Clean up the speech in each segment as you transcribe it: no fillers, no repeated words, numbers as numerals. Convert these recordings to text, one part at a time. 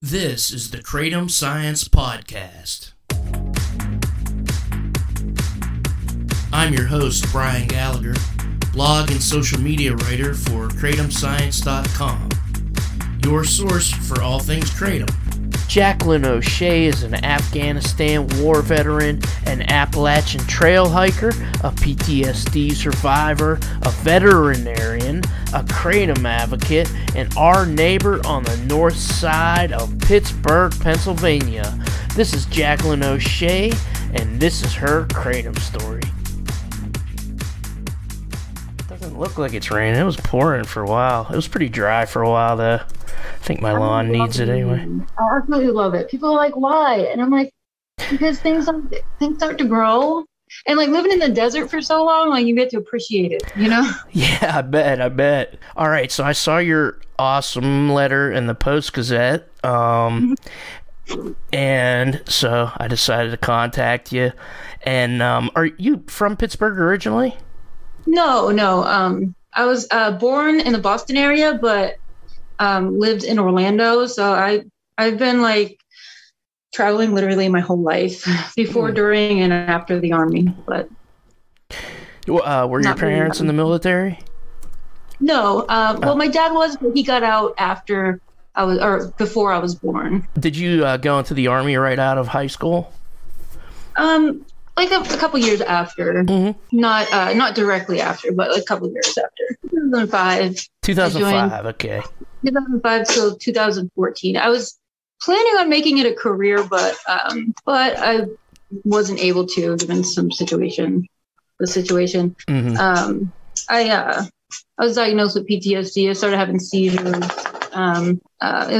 This is the Kratom Science Podcast. I'm your host, Brian Gallagher, blog and social media writer for KratomScience.com, your source for all things Kratom. Jaclyn O'Shea is an Afghanistan war veteran, an Appalachian trail hiker, a PTSD survivor, a veterinarian, a Kratom advocate, and our neighbor on the north side of Pittsburgh, Pennsylvania. This is Jaclyn O'Shea, and this is her Kratom story. Doesn't look like it's raining. It was pouring for a while. It was pretty dry for a while, though. I think my lawn needs it anyway. I absolutely love it. People are like, why? And I'm like, because things start to grow. And like living in the desert for so long, like you get to appreciate it, you know? Yeah, I bet. All right, so I saw your awesome letter in the Post-Gazette. And so I decided to contact you. And are you from Pittsburgh originally? No. I was born in the Boston area, but lived in Orlando. So I've been like traveling literally my whole life before, during, and after the Army. But were your parents in the military? No. Well, my dad was, but he got out after before I was born. Did you go into the Army right out of high school? Like a couple years after. Mm-hmm. Not directly after, but like a couple years after. 2005. 2005, okay. 2005 till 2014. I was planning on making it a career, but I wasn't able to given the situation. Mm-hmm. I was diagnosed with PTSD. I started having seizures. It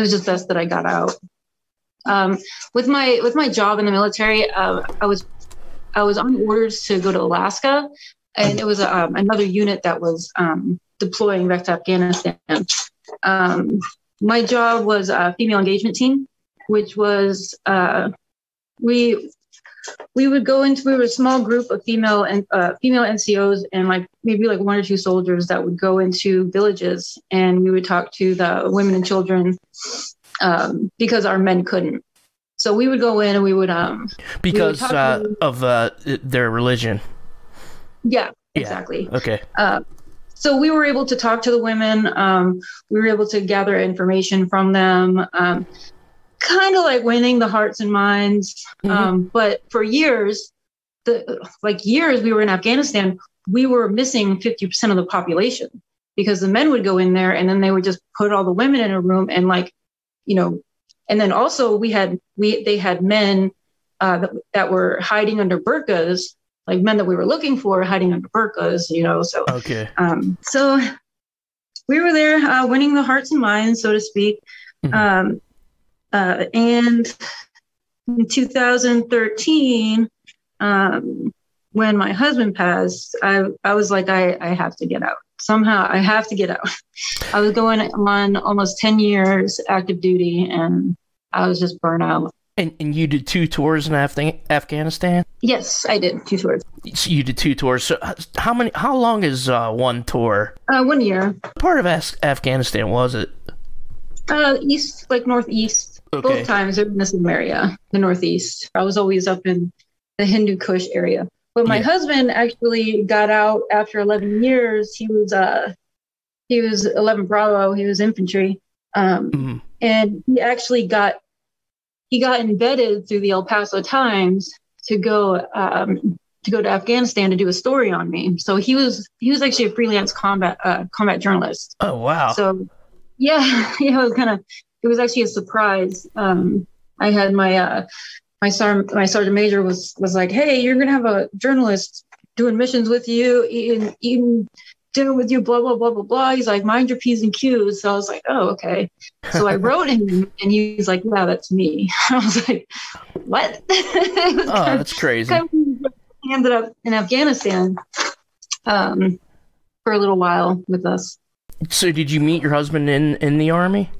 was just best that I got out. With my job in the military, I was on orders to go to Alaska, and it was another unit that was deploying back to Afghanistan. My job was a female engagement team, which was we were a small group of female NCOs and like maybe like one or two soldiers that would go into villages, and we would talk to the women and children because our men couldn't. So we would go in and we would because of their religion. Yeah, exactly. Okay. So we were able to talk to the women. We were able to gather information from them, kind of like winning the hearts and minds. Mm-hmm. But for years we were in Afghanistan, we were missing 50% of the population because the men would go in there and then they would just put all the women in a room and like, you know, and then also they had men that were hiding under burqas. Like men that we were looking for hiding under burqas, you know, so. Okay. So we were there winning the hearts and minds, so to speak. Mm-hmm. And in 2013, when my husband passed, I was like, I have to get out. Somehow I have to get out. I was going on almost 10 years active duty, and I was just burnt out. And you did 2 tours in Afghanistan? Yes, I did 2 tours. So you did 2 tours. So how long is one tour? 1 year. What part of Afghanistan was it? East, like northeast. Okay. Both times they're in the same area, the northeast. I was always up in the Hindu Kush area. But my husband actually got out after 11 years. He was 11 Bravo. He was infantry. And he actually got embedded through the El Paso Times to go to Afghanistan to do a story on me. So he was actually a freelance combat journalist. Oh wow! So yeah, it was actually a surprise. I had my sergeant major was like, hey, you're gonna have a journalist doing missions with you, eating dinner with you, blah blah blah blah blah. He's like, mind your P's and Q's. So I was like, oh, okay. So I wrote him, and he's like, yeah, that's me. I was like, what? That's crazy. He ended up in Afghanistan for a little while with us. So did you meet your husband in the Army?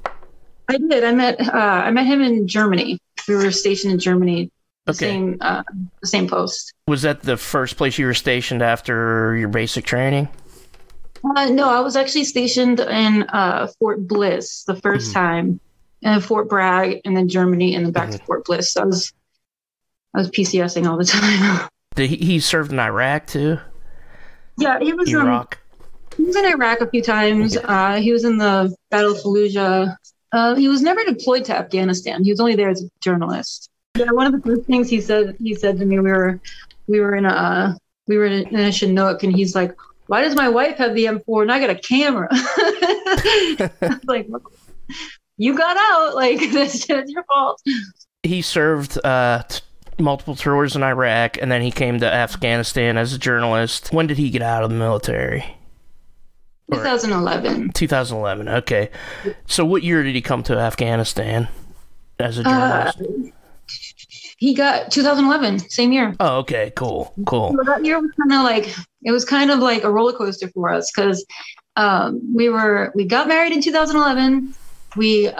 I did. I met him in Germany. We were stationed in Germany. Okay. The same post. Was that the first place you were stationed after your basic training? No, I was actually stationed in Fort Bliss the first time. and Fort Bragg, and then Germany, and then back to Fort Bliss. So I was PCSing all the time. He served in Iraq too? Yeah, he was Iraq. He was in Iraq a few times. Okay. He was in the Battle of Fallujah. He was never deployed to Afghanistan. He was only there as a journalist. Yeah, one of the first things he said to me, we were in a Chinook, and he's like, "Why does my wife have the M4 and I got a camera?" I was like, "You got out. Like, that's your fault." He served multiple tours in Iraq, and then he came to Afghanistan as a journalist. When did he get out of the military? 2011. 2011, okay. So what year did he come to Afghanistan as a journalist? He got 2011, same year. Oh, okay, cool. So that year was kind of like a roller coaster for us, because we got married in 2011. We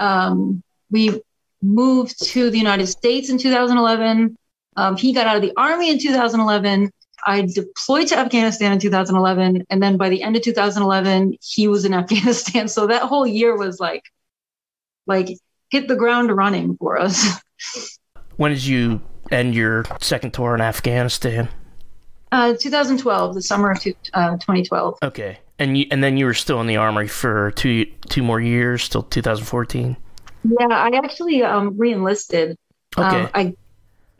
moved to the United States in 2011. He got out of the Army in 2011. I deployed to Afghanistan in 2011. And then by the end of 2011, he was in Afghanistan. So that whole year was like hit the ground running for us. When did you end your second tour in Afghanistan? 2012, the summer of 2012. Okay. And then you were still in the Army for two more years, till 2014? Yeah, I actually re-enlisted. Okay.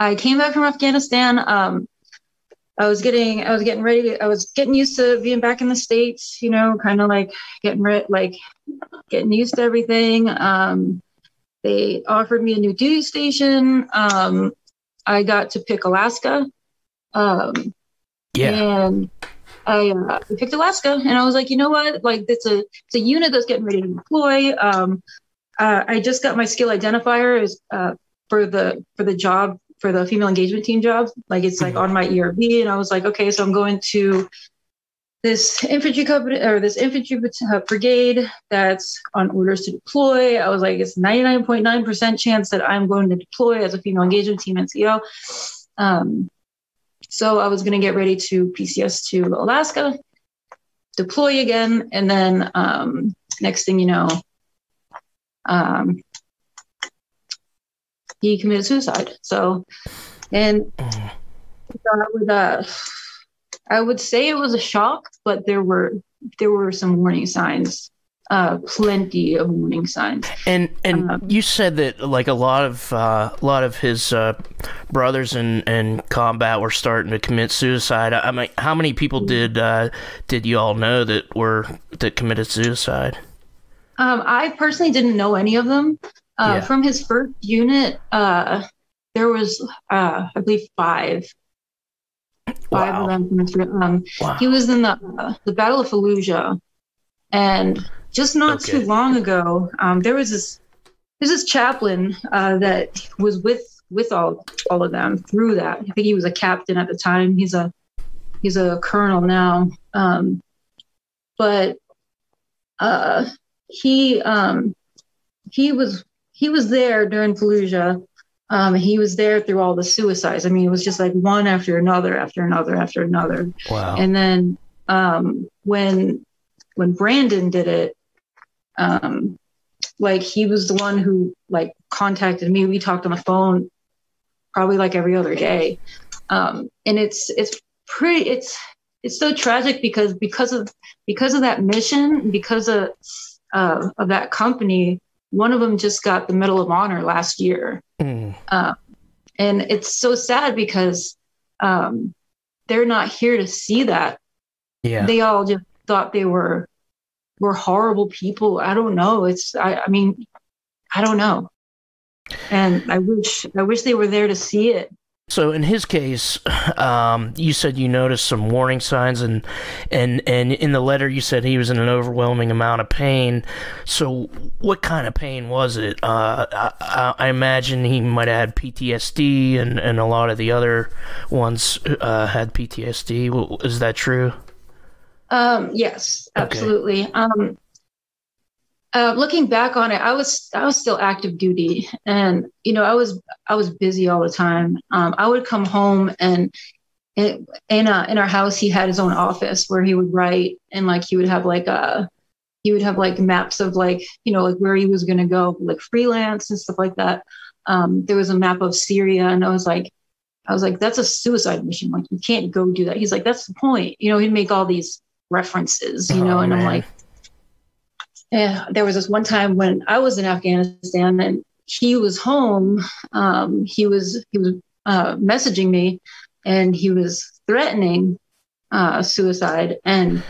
I came back from Afghanistan. I was getting ready. I was getting used to being back in the States, kind of like getting used to everything. They offered me a new duty station. I got to pick Alaska. And I picked Alaska, and I was like, you know what? Like, it's a unit that's getting ready to deploy. I just got my skill identifier for the job, for the female engagement team job. Like, it's like on my ERB, and I was like, okay, so I'm going to this infantry company, or this infantry brigade that's on orders to deploy. I was like, it's 99.9% chance that I'm going to deploy as a female engagement team NCO. So I was going to get ready to PCS to Alaska, deploy again, and then next thing you know, he committed suicide. So, and I would say it was a shock, but there were some warning signs, plenty of warning signs. And you said that like a lot of his brothers in combat were starting to commit suicide. I mean, how many people did you all know that committed suicide? I personally didn't know any of them. From his first unit, there was, I believe, five of them from his wow. He was in the Battle of Fallujah, and just not too long ago, there was this chaplain that was with all of them through that. I think he was a captain at the time. He's a colonel now, but he was there during Fallujah. He was there through all the suicides. I mean, it was just like one after another, after another, after another. Wow. And then when Brandon did it, like, he was the one who like contacted me. We talked on the phone probably like every other day. And it's so tragic because of that mission, because of that company. One of them just got the Medal of Honor last year. And it's so sad because they're not here to see that. Yeah. They all just thought they were horrible people. I don't know. I mean, I don't know. And I wish they were there to see it. So in his case, you said you noticed some warning signs, and in the letter you said he was in an overwhelming amount of pain. So what kind of pain was it? I imagine he might have had PTSD, and a lot of the other ones had PTSD. Is that true? Yes, absolutely. Okay. Looking back on it, I was still active duty, and I was busy all the time. I would come home, and in our house, he had his own office where he would write, and like he would have like he would have like maps of like, you know, like where he was going to go, like freelance and stuff like that. There was a map of Syria, and I was like, that's a suicide mission. Like, you can't go do that. He's like, that's the point. You know, he'd make all these references, you know, and man. I'm like, yeah, there was this one time when I was in Afghanistan and he was home. He was messaging me, and he was threatening suicide, and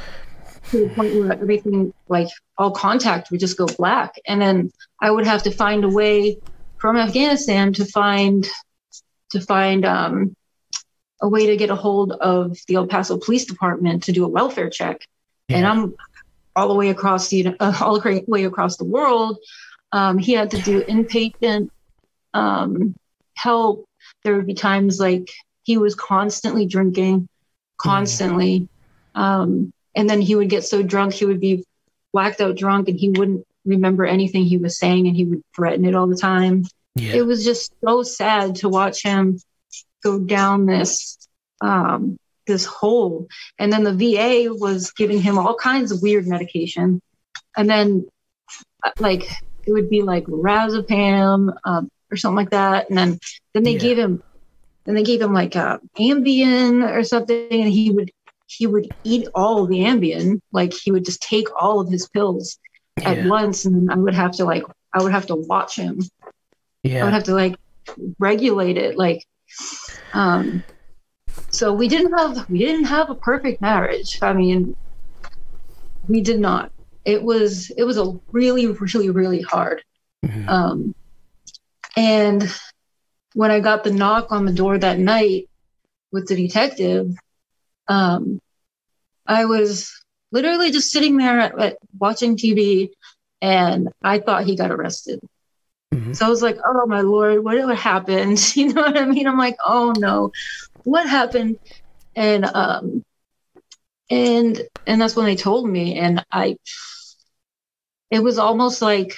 to the point where everything, like all contact, would just go black. And then I would have to find a way from Afghanistan to find a way to get a hold of the El Paso Police Department to do a welfare check. Yeah. And I'm all the way across the world. He had to do inpatient help. There would be times like he was constantly drinking, constantly. And then he would get so drunk, he would be blacked out drunk, and he wouldn't remember anything he was saying, and he would threaten it all the time. Yeah. It was just so sad to watch him go down this hole. And then the VA was giving him all kinds of weird medication. And then like it would be like Razapam or something like that. And then they gave him like Ambien or something, and he would eat all of the Ambien. Like he would just take all of his pills at once, and then I would have to watch him. Yeah. I would have to like regulate it. Like, so we didn't have a perfect marriage. I mean, we did not. It was a really, really, really hard. Mm-hmm. And when I got the knock on the door that night with the detective, I was literally just sitting there at watching TV, and I thought he got arrested. Mm-hmm. So I was like, oh my Lord, what happened? You know what I mean? I'm like, oh no, what happened? And that's when they told me, and it was almost like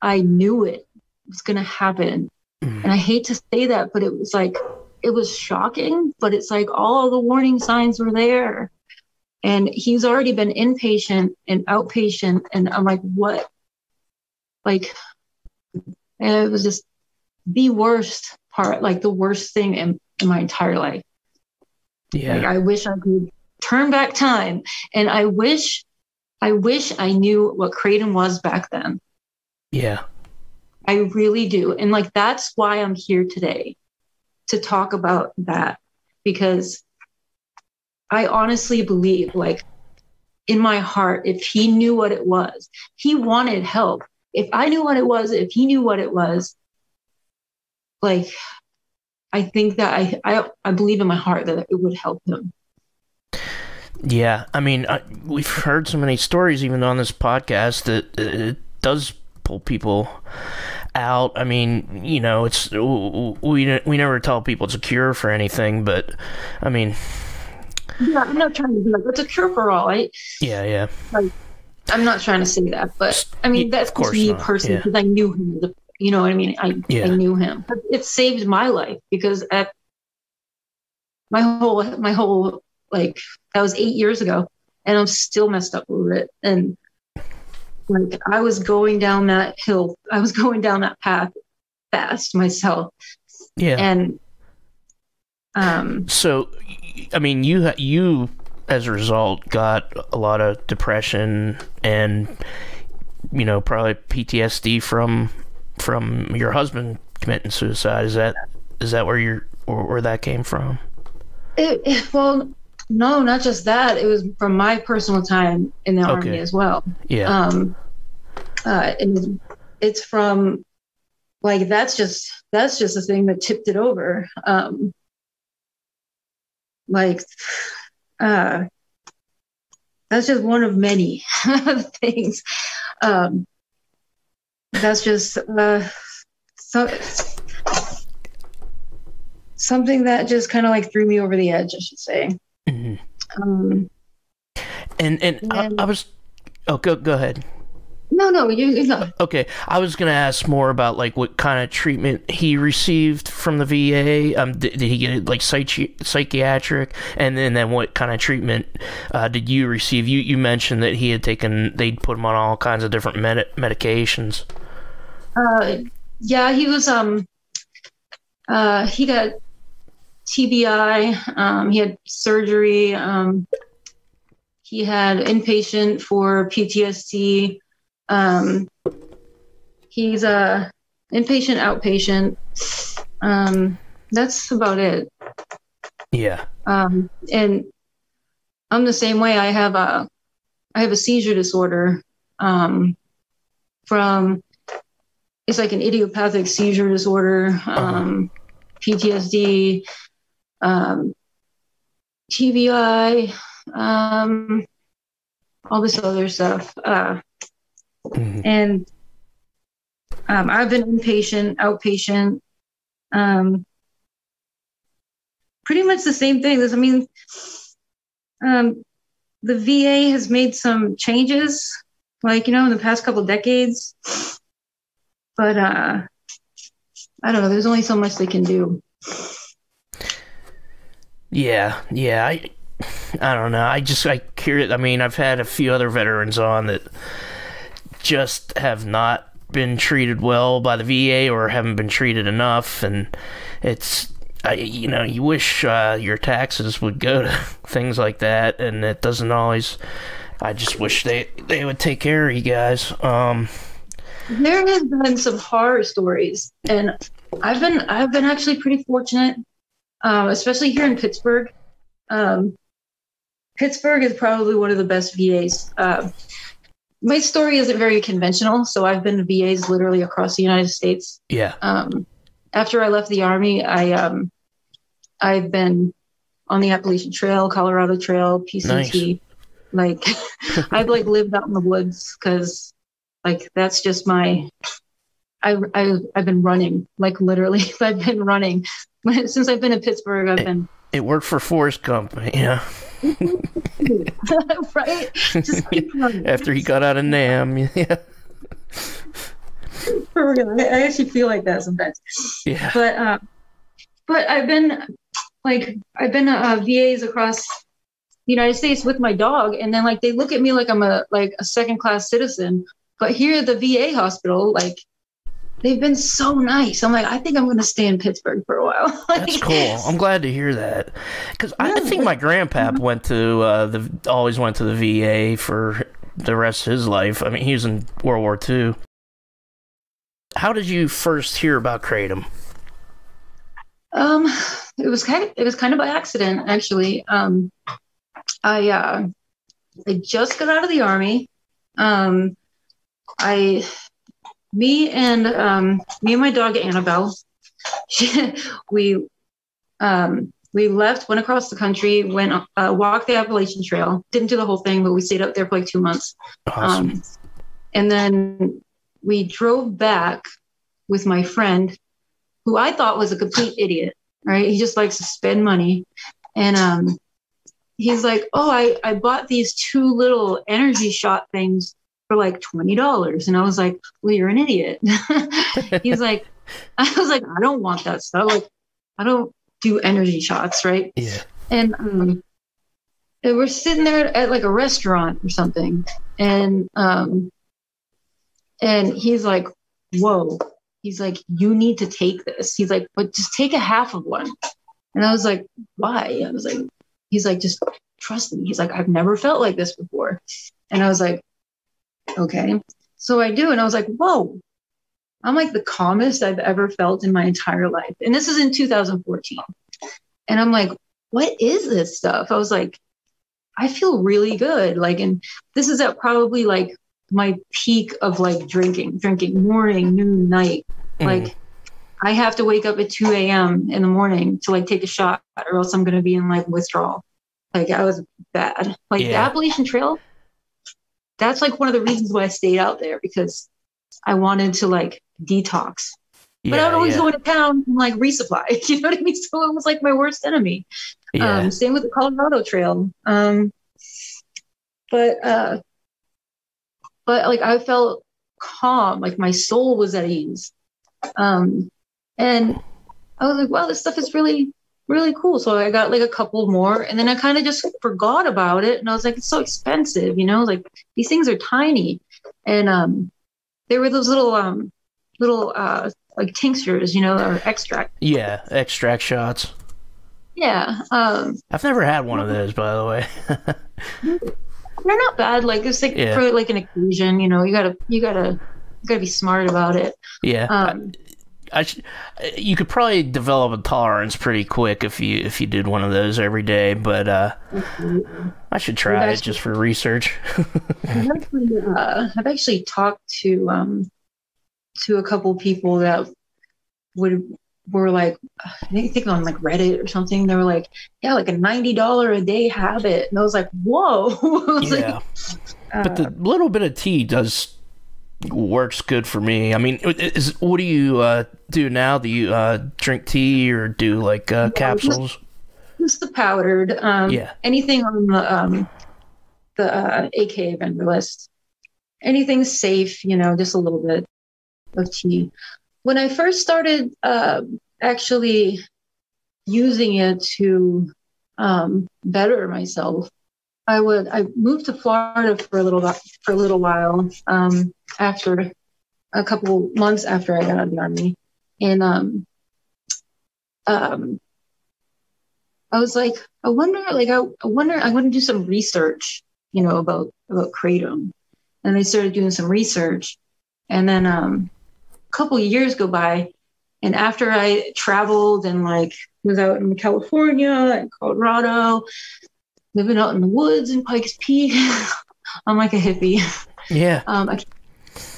I knew it was going to happen. Mm-hmm. And I hate to say that, but it was like, it was shocking, but it's like all the warning signs were there. And he's already been inpatient and outpatient. And I'm like, what? Like, and it was just the worst part, like the worst thing in my entire life. Yeah. Like, I wish I could turn back time. And I wish I knew what Kratom was back then. Yeah. I really do. And like, that's why I'm here today, to talk about that, because I honestly believe, like, in my heart, if he knew what it was, he wanted help. If I knew what it was, if he knew what it was, like, I think that I believe in my heart that it would help him. Yeah, I mean, we've heard so many stories, even on this podcast, that it does pull people out. I mean, you know, it's we never tell people it's a cure for anything, but I mean, yeah, I'm not trying to be like it's a cure for all. Yeah. Like, I'm not trying to say that, but I mean, that's me personally, because I knew him. You know what I mean? I knew him. But it saved my life, because at my whole like, that was 8 years ago, and I'm still messed up over it. And like, I was going down that hill, I was going down that path fast myself. Yeah. And so, I mean, you as a result got a lot of depression and, you know, probably PTSD from your husband committing suicide. Is that where that came from? Well, no, not just that. It was from my personal time in the Army as well. Yeah. And it's from, like, that's just the thing that tipped it over. That's just one of many things. That's just something that just kind of like threw me over the edge, I should say. Mm-hmm. I was. Oh, go ahead. No, you know. Okay, I was gonna ask more about like what kind of treatment he received from the VA. Did he get like psychiatric, and then what kind of treatment did you receive? You mentioned that he had taken, they'd put him on all kinds of different medications. Yeah, he was he got TBI. He had surgery. He had inpatient for PTSD. He's inpatient, outpatient. That's about it. Yeah. And I'm the same way. I have a seizure disorder. It's like an idiopathic seizure disorder. PTSD, TBI, all this other stuff. And I've been inpatient, outpatient, pretty much the same thing. I mean, the VA has made some changes, like, in the past couple decades, but I don't know. There's only so much they can do. Yeah. I don't know. I curious. I mean, I've had a few other veterans on that just have not been treated well by the VA or haven't been treated enough, and it's, you wish your taxes would go to things like that, and it doesn't always. I just wish they would take care of you guys. There has been some horror stories, and I've been actually pretty fortunate, especially here in Pittsburgh. Pittsburgh is probably one of the best VAs. My story isn't very conventional, so I've been to VAs literally across the United States. Yeah. After I left the Army, I've been on the Appalachian Trail, Colorado Trail, PCT. Nice. I've lived out in the woods because that's just my. I've been running, literally. I've been running since I've been in Pittsburgh. It worked for Forrest Gump, yeah. Right? Just keep running. After he got out of NAM, yeah. I actually feel like that sometimes. Yeah. But I've been VAs across the United States with my dog, and then they look at me like I'm a second class citizen. But here at the VA hospital, they've been so nice. I'm I think I'm going to stay in Pittsburgh for a while. That's cool. I'm glad to hear that. Because I think my grandpap always went to the VA for the rest of his life. I mean, he was in World War II. How did you first hear about Kratom? It was kind of by accident, actually. I just got out of the Army. Me and my dog Annabelle, we left, went across the country, walked the Appalachian Trail. Didn't do the whole thing, but we stayed up there for 2 months. Awesome. And then we drove back with my friend, who I thought was a complete idiot. Right? He just likes to spend money, and he's like, "Oh, I bought these 2 little energy shot things for $20. And I was like, well, you're an idiot. He's like, I was like, I don't want that stuff. I don't do energy shots. Right. Yeah. And we're sitting there at a restaurant or something. And he's like, whoa, he's like, you need to take this. He's like, but just take a half of one. And I was like, why? I was like, he's like, just trust me. He's like, I've never felt like this before. And I was like, okay. So I do. And I was like, whoa, I'm the calmest I've ever felt in my entire life. And this is in 2014. And I'm like, what is this stuff? I was like, I feel really good. And this is at probably my peak of drinking morning, noon, night. I have to wake up at 2 a.m. in the morning to take a shot, or else I'm going to be in withdrawal. I was bad. The Appalachian Trail, that's one of the reasons why I stayed out there, because I wanted to detox. But I would always go into town and resupply. You know what I mean? So it was my worst enemy. Yeah. Same with the Colorado Trail. But I felt calm, like my soul was at ease. And I was like, wow, this stuff is really, really cool. So I got like a couple more, and then I kind of just forgot about it. And I was like, it's so expensive, like these things are tiny. And there were those little like tinctures, or extract. Yeah, extract shots. Yeah. I've never had one of those, by the way. They're not bad. Like it's like for like an occasion, you gotta be smart about it. Yeah. You could probably develop a tolerance pretty quick if you did one of those every day, but I should try it just for research. I've actually talked to a couple people that were like, I think on like Reddit or something. They were like, yeah, like a $90 a day habit, and I was like, whoa. Yeah, but the little bit of tea works good for me. I mean, what do you do now? Do you drink tea or do like capsules? Just the powdered. Anything on the AKA vendor list. Anything safe, just a little bit of tea. When I first started actually using it to better myself, I moved to Florida for a little while after a couple months after I got out of the Army, and I was like, I wonder, I want to do some research, about Kratom, and I started doing some research, and then a couple of years go by, and after I traveled and like was out in California and Colorado, living out in the woods in Pikes Peak, I'm like a hippie. Yeah.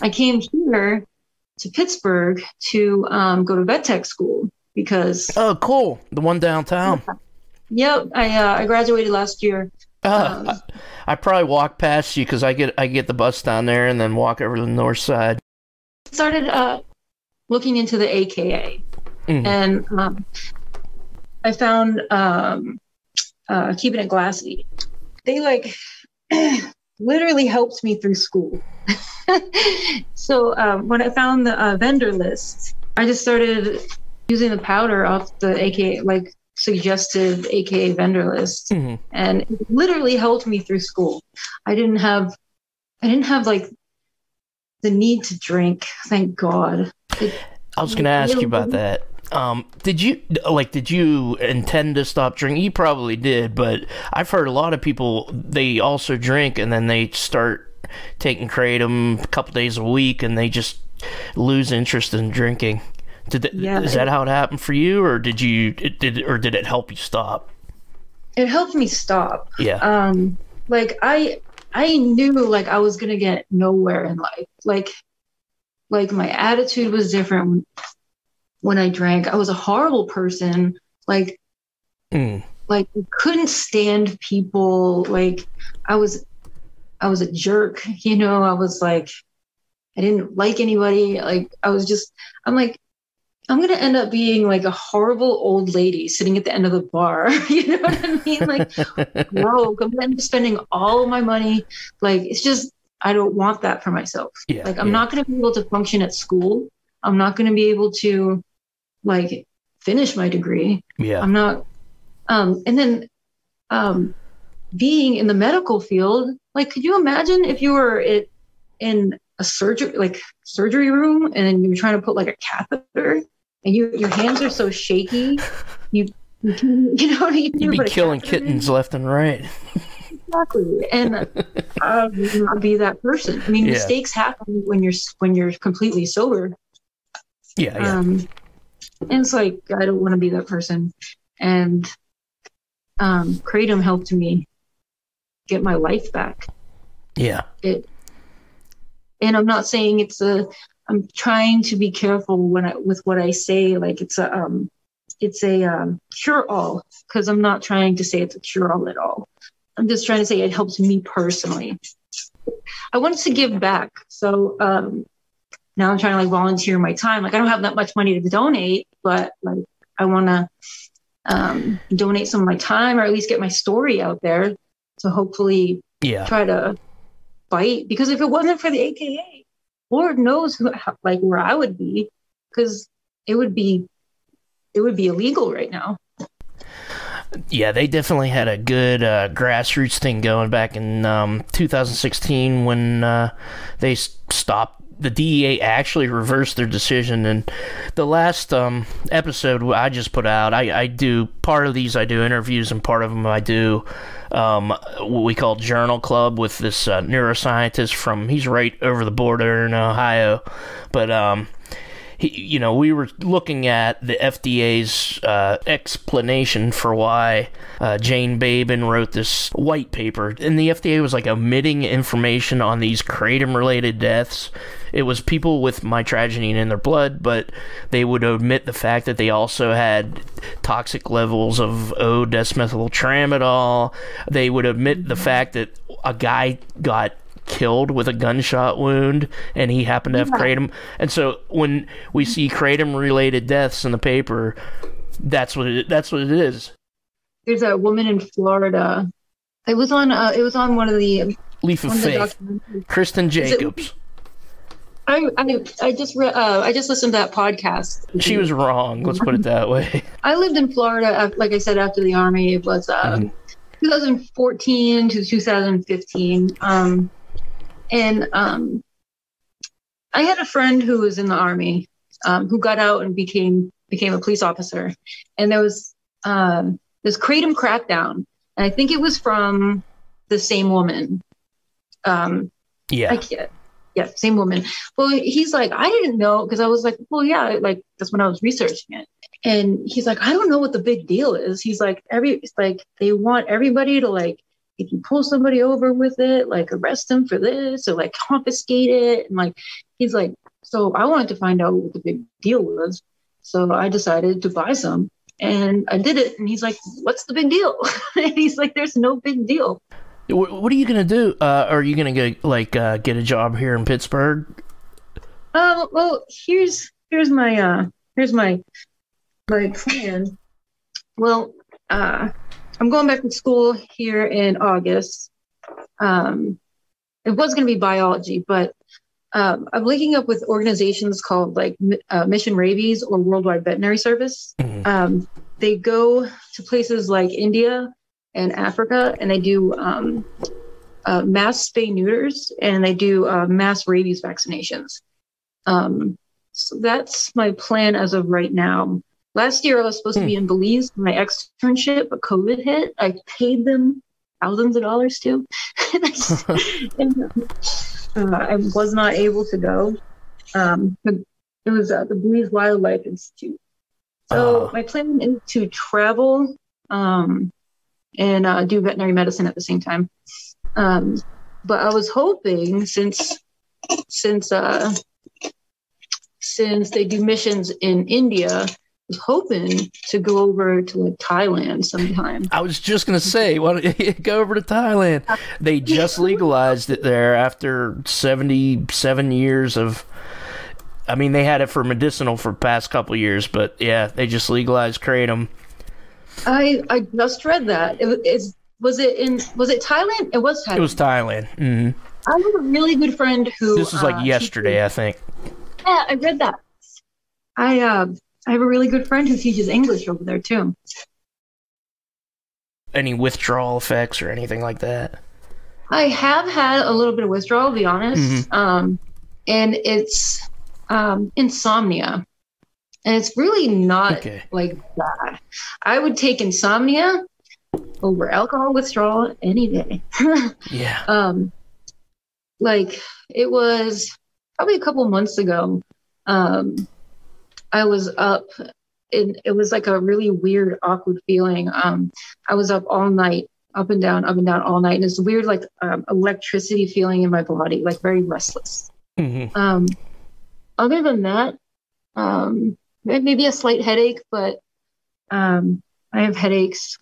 I came here to Pittsburgh to go to vet tech school because. Oh, cool! The one downtown. Yep, I graduated last year. I probably walk past you because I get the bus down there and then walk over to the north side. Started looking into the AKA, and I found Keeping It Glassy. They like literally helped me through school. So when I found the vendor list, I just started using the powder off the AKA, like suggested AKA vendor list, and it literally helped me through school. I didn't have like the need to drink, thank God. I was going to ask you about that. Did you intend to stop drinking? You probably did, but I've heard a lot of people, they also drink and then they start taking Kratom a couple days a week and they just lose interest in drinking. Is that how it happened for you, or did it help you stop? It helped me stop. Yeah. Like I knew like I was gonna get nowhere in life. Like my attitude was different when I drank. I was a horrible person. Like I couldn't stand people. Like I was a jerk. I was like, I didn't like anybody. Like I'm like, I'm going to end up being like a horrible old lady sitting at the end of the bar. You know what I mean? Like, broke. I'm going to end up spending all of my money. Like, it's just, I don't want that for myself. Yeah, like, I'm not going to be able to function at school. I'm not going to be able to like finish my degree. Yeah. I'm not. And then being in the medical field, like, could you imagine if you were in a surgery room and then you were trying to put like a catheter and your hands are so shaky, you'd be killing kittens left and right. Exactly. And I would not be that person. I mean, mistakes happen when you're completely sober. Yeah. And it's like, I don't want to be that person. And Kratom helped me get my life back. Yeah. And I'm not saying I'm trying to be careful with what I say. Like it's a cure-all, because I'm not trying to say it's a cure-all at all. I'm just trying to say it helps me personally. I wanted to give back. So now I'm trying to like volunteer my time. Like I don't have that much money to donate, but like I want to donate some of my time, or at least get my story out there to hopefully try to fight. Because if it wasn't for the AKA, Lord knows where I would be, because it would be illegal right now. Yeah, they definitely had a good grassroots thing going back in 2016 when they stopped. The DEA actually reversed their decision, and the last episode I just put out, I do part of these, I do interviews, and part of them I do what we call Journal Club with this neuroscientist he's right over the border in Ohio, but we were looking at the FDA's explanation for why Jane Babin wrote this white paper, and the FDA was like omitting information on these kratom-related deaths. It was people with mitragynine in their blood, but they would omit the fact that they also had toxic levels of O-desmethyltramadol. They would omit the fact that a guy got killed with a gunshot wound and he happened to have kratom. And so when we see kratom-related deaths in the paper, that's what it is. There's a woman in Florida. It was on one of the Leaf of Faith. Kristen Jacobs. I just listened to that podcast. She was wrong. Let's put it that way. I lived in Florida, like I said, after the Army. It was 2014 to 2015. And I had a friend who was in the Army, who got out and became a police officer. And there was this kratom crackdown, and I think it was from the same woman. Yeah, same woman. Well, he's like, I didn't know, because I was like, well, yeah, like that's when I was researching it. And he's like, I don't know what the big deal is. He's like, they want everybody to, like, if you pull somebody over with it, like arrest them for this or like confiscate it. And like, he's like, so I wanted to find out what the big deal was. So I decided to buy some, and I did it. And he's like, what's the big deal? And he's like, there's no big deal. What are you going to do? Are you going to get a job here in Pittsburgh? Well, here's my plan. Well, I'm going back to school here in August. It was going to be biology, but I'm linking up with organizations called like Mission Rabies or Worldwide Veterinary Service. Mm-hmm. They go to places like India and Africa, and they do mass spay neuters, and they do mass rabies vaccinations. So that's my plan as of right now. Last year I was supposed to be in Belize for my externship, but COVID hit. I paid them thousands of dollars too. And, I was not able to go. But it was at the Belize Wildlife Institute. So my plan is to travel and do veterinary medicine at the same time. But I was hoping, since they do missions in India, I was hoping to go over to like Thailand sometime. I was just gonna say, why don't you go over to Thailand? They just legalized it there after 77 years of. I mean, they had it for medicinal for the past couple of years, but yeah, they just legalized kratom. I just read that. Was it Thailand? It was Thailand. It was Thailand. Mm-hmm. I have a really good friend who. This was like yesterday, I think. Yeah, I read that. I have a really good friend who teaches English over there too. Any withdrawal effects or anything like that? I have had a little bit of withdrawal, to be honest. Mm-hmm. And it's insomnia. And it's really not like that. I would take insomnia over alcohol withdrawal any day. Yeah. Like it was probably a couple months ago. I was up and it was like a really weird, awkward feeling. I was up all night, up and down all night. And it's weird, like electricity feeling in my body, like very restless. Mm-hmm. Other than that, maybe a slight headache, but I have headaches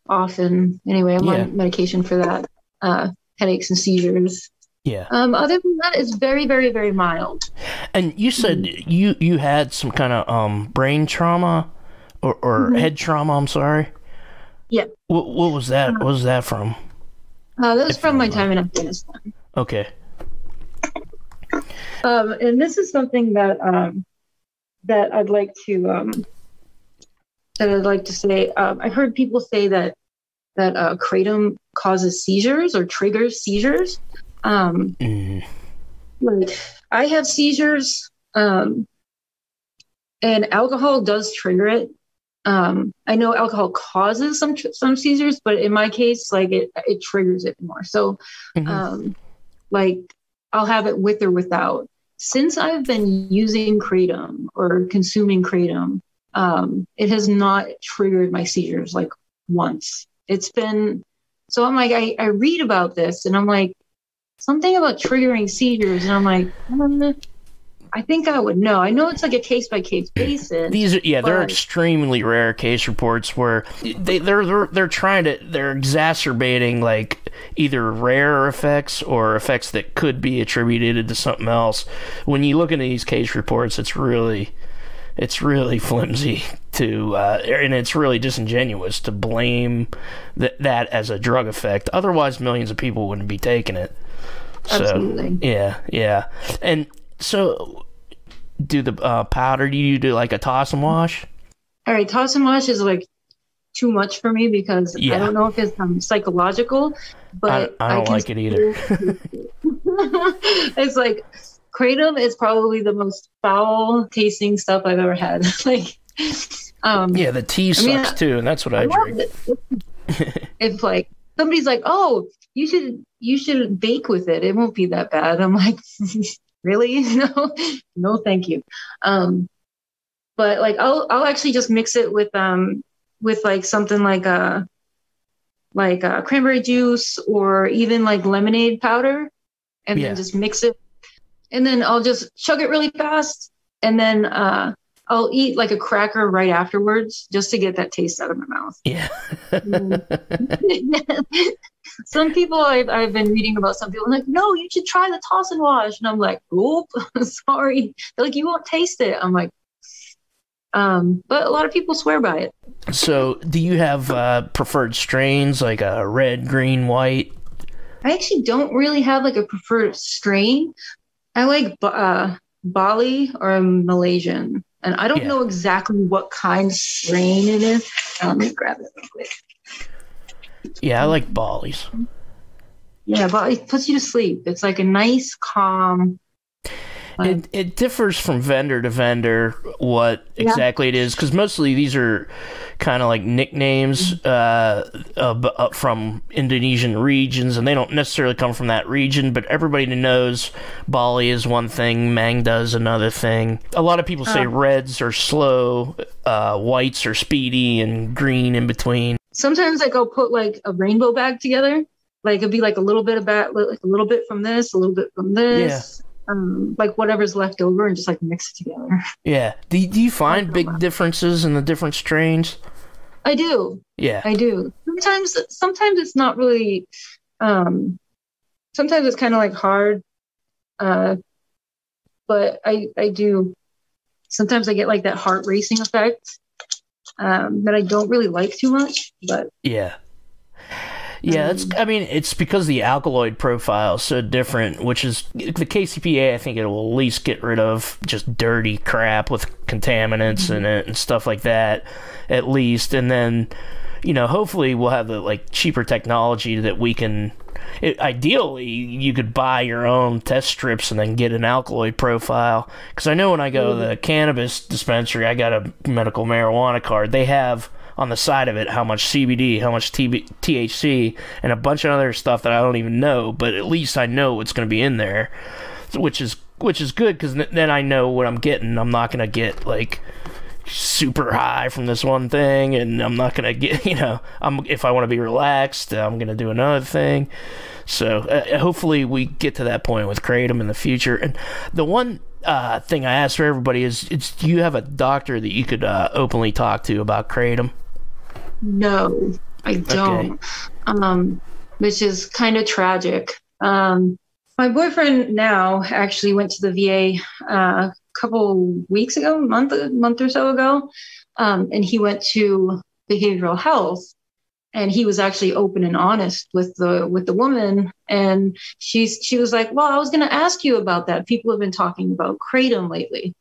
often. Anyway, I'm on medication for that. Headaches and seizures. Yeah. Other than that, it's very, very, very mild. And you said you had some kind of brain trauma or head trauma. I'm sorry. Yeah. What was that? What was that from? That was from my time in Afghanistan. Okay. And this is something that that I'd like to say. I've heard people say that kratom causes seizures or triggers seizures. Like I have seizures, and alcohol does trigger it. I know alcohol causes some seizures, but in my case, like it triggers it more. So, like I'll have it with or without. Since I've been using kratom or consuming kratom, it has not triggered my seizures like once. It's been, so I'm like, I read about this and I'm like, something about triggering seizures. And I'm like, I think I would know. I know it's like a case by case basis. They're extremely rare case reports where they're exacerbating like either rare effects or effects that could be attributed to something else. When you look into these case reports, it's really flimsy and it's really disingenuous to blame that as a drug effect. Otherwise, millions of people wouldn't be taking it. Absolutely. So, yeah. And so, do the powder, do you do like a toss and wash? All right, toss and wash is like too much for me because I don't know if it's psychological, but I don't like it either. It's like kratom is probably the most foul tasting stuff I've ever had. Like, the tea sucks too, and that's what I drink. If like somebody's like, "Oh, you should bake with it. It won't be that bad." I'm like, really? No, thank you. But like I'll actually just mix it with like something like cranberry juice or even like lemonade powder, and then just mix it. And then I'll just chug it really fast, and then I'll eat like a cracker right afterwards just to get that taste out of my mouth. Yeah. Some people I've been reading about, some people are like, no, you should try the toss and wash. And I'm like, oop, sorry. They're like, you won't taste it. I'm like, but a lot of people swear by it. So do you have preferred strains like a red, green, white? I actually don't really have like a preferred strain. I like Bali or Malaysian. And I don't know exactly what kind of strain it is. Let me grab it real quick. Yeah, I like Bali's. Yeah, Bali puts you to sleep. It's like a nice, calm. It differs from vendor to vendor what exactly it is, because mostly these are kind of like nicknames from Indonesian regions, and they don't necessarily come from that region, but everybody knows Bali is one thing, Mangda is another thing. A lot of people say reds are slow, whites are speedy, and green in between. Sometimes like I'll put like a rainbow bag together. Like it'll be like a little bit of like a little bit from this, a little bit from this. Yeah. Like whatever's left over, and just like mix it together. Yeah. Do you find big differences in the different strains? I do. Yeah. I do. Sometimes it's not really. Sometimes it's kind of like hard. But I do. Sometimes I get like that heart racing effect that I don't really like too much. But yeah. Yeah, it's because the alkaloid profile is so different, which is the KCPA. I think it will at least get rid of just dirty crap with contaminants in it and stuff like that, at least. And then, hopefully we'll have the like cheaper technology that we can. Ideally, you could buy your own test strips and then get an alkaloid profile. Because I know when I go to the cannabis dispensary, I got a medical marijuana card. They have on the side of it how much CBD, how much THC, and a bunch of other stuff that I don't even know, but at least I know what's going to be in there, which is good, because then I know what I'm getting. I'm not going to get like super high from this one thing, and I'm not going to get, if I want to be relaxed, I'm going to do another thing. So hopefully we get to that point with kratom in the future. And the one thing I asked for everybody is, do you have a doctor that you could openly talk to about kratom? No, I don't. Okay. Which is kind of tragic. My boyfriend now actually went to the VA a couple weeks ago, month or so ago, and he went to behavioral health. and he was actually open and honest with the woman. And she was like, well, I was going to ask you about that. People have been talking about Kratom lately.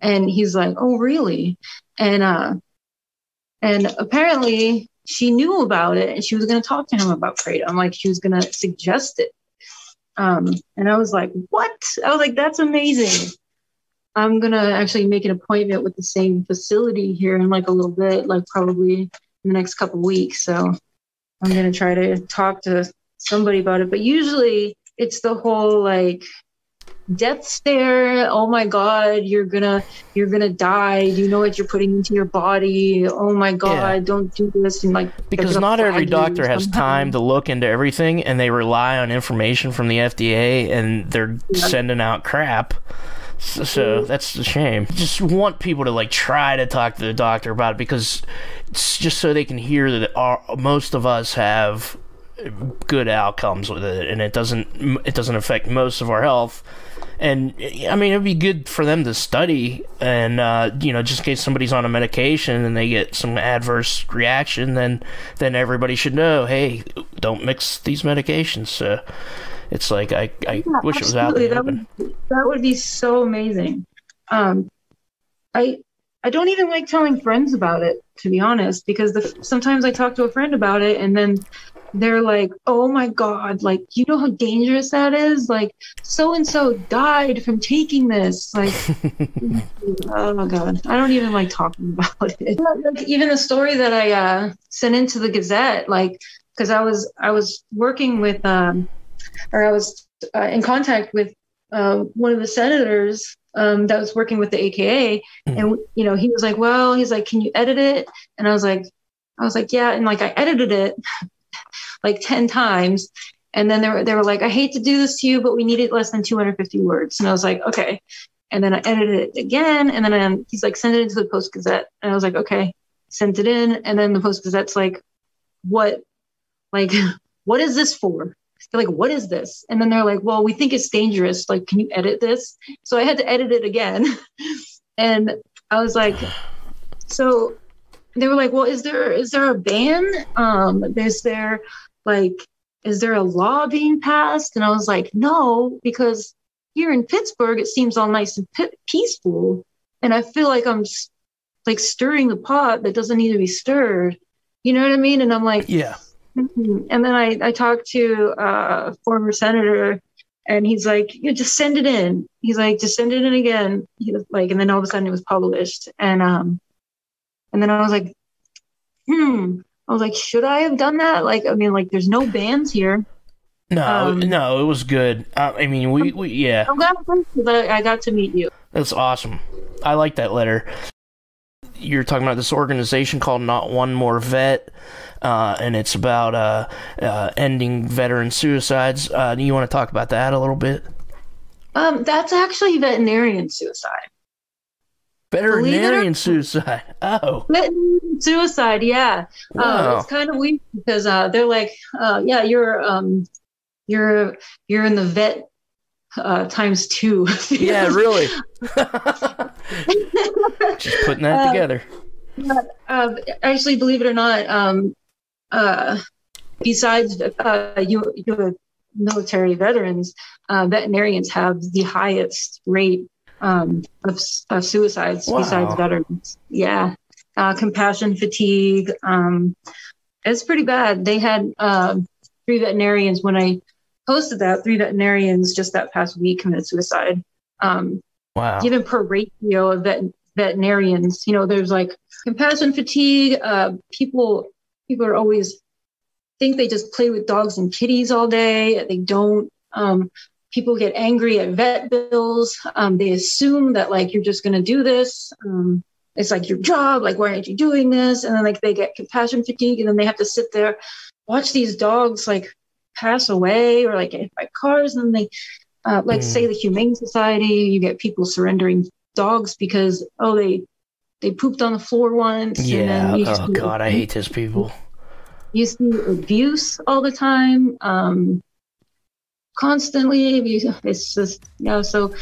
And he's like, oh, really? And apparently she knew about it, and she was going to talk to him about Kratom. Like, she was going to suggest it. And I was like, what? I was like, that's amazing. I'm going to actually make an appointment with the same facility here in like a little bit, like probably in the next couple of weeks. So I'm going to try to talk to somebody about it. But usually it's the whole like death stare. Oh my God, you're gonna die. Do you know what you're putting into your body? Oh my God, don't do this. And like, because not every doctor has time to look into everything, and they rely on information from the FDA, and they're sending out crap. So that's a shame. Just want people to like try to talk to the doctor about it, because it's just so they can hear that most of us have good outcomes with it, and it doesn't affect most of our health. And I mean, it'd be good for them to study, and just in case somebody's on a medication and they get some adverse reaction, then everybody should know, hey, don't mix these medications. So it's like I wish it was out there. That would be so amazing. I don't even like telling friends about it, to be honest, because sometimes I talk to a friend about it, and then they're like, oh my God, like, you know how dangerous that is? Like, so-and-so died from taking this. Like, oh my God, I don't even like talking about it. Like, even the story that I sent into the Gazette, like, because I was working with, I was in contact with one of the senators that was working with the AKA. And, he was like, well, he's like, can you edit it? And I was like, yeah. And like, I edited it like 10 times. And then they were like, I hate to do this to you, but we needed less than 250 words. And I was like, okay. And then I edited it again. And then he's like, send it into the Post Gazette. And I was like, okay, sent it in. And then the Post Gazette's like, what is this for? They're like, what is this? And then they're like, well, we think it's dangerous. Like, can you edit this? So I had to edit it again. And I was like, so they were like, well, is there a ban? Is there a law being passed? And I was like, no, because here in Pittsburgh, it seems all nice and peaceful. And I feel like I'm like stirring the pot that doesn't need to be stirred. You know what I mean? And I'm like, yeah. And then I talked to a former senator, and he's like, just send it in. He's like, just send it in again. And then all of a sudden it was published. And then I was like, I was like, should I have done that? Like, I mean, like, there's no bans here. No, it was good. I mean, we yeah. I'm glad I got to meet you. That's awesome. I like that letter. You're talking about this organization called Not One More Vet, and it's about ending veteran suicides. Do you want to talk about that a little bit? That's actually veterinarian suicide. Veterinarian suicide. Oh. Veterinarian suicide, yeah. Wow. It's kind of weird because they're like, yeah, you're in the vet times 2. Yeah, really. Just putting that together. Actually, believe it or not, besides you military veterans, veterinarians have the highest rate of suicides. Wow. Besides veterans. Yeah. Compassion fatigue. It's pretty bad. They had 3 veterinarians when I posted that. 3 veterinarians just that past week committed suicide. Wow. Even per ratio of veterinarians, there's like compassion fatigue. People are always think they just play with dogs and kitties all day. They don't. People get angry at vet bills. They assume that like you're just going to do this. It's like your job. Like, why aren't you doing this? And then like they get compassion fatigue, and then they have to sit there, watch these dogs like pass away or like get hit by cars. And then they say the Humane Society, you get people surrendering dogs because they pooped on the floor once. Yeah. And then oh God, I hate those people. You see abuse all the time. Constantly. It's just, so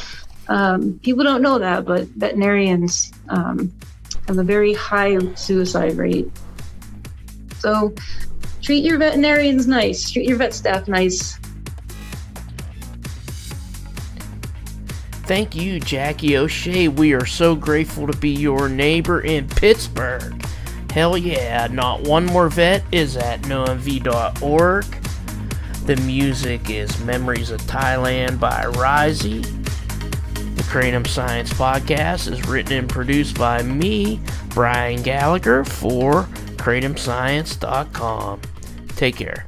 people don't know that, but veterinarians have a very high suicide rate. So treat your veterinarians nice, treat your vet staff nice. Thank you, Jaclyn O'Shea. We are so grateful to be your neighbor in Pittsburgh. Hell yeah, Not One More Vet is at nomv.org. The music is Memories of Thailand by Risey. The Kratom Science Podcast is written and produced by me, Brian Gallagher, for KratomScience.com. Take care.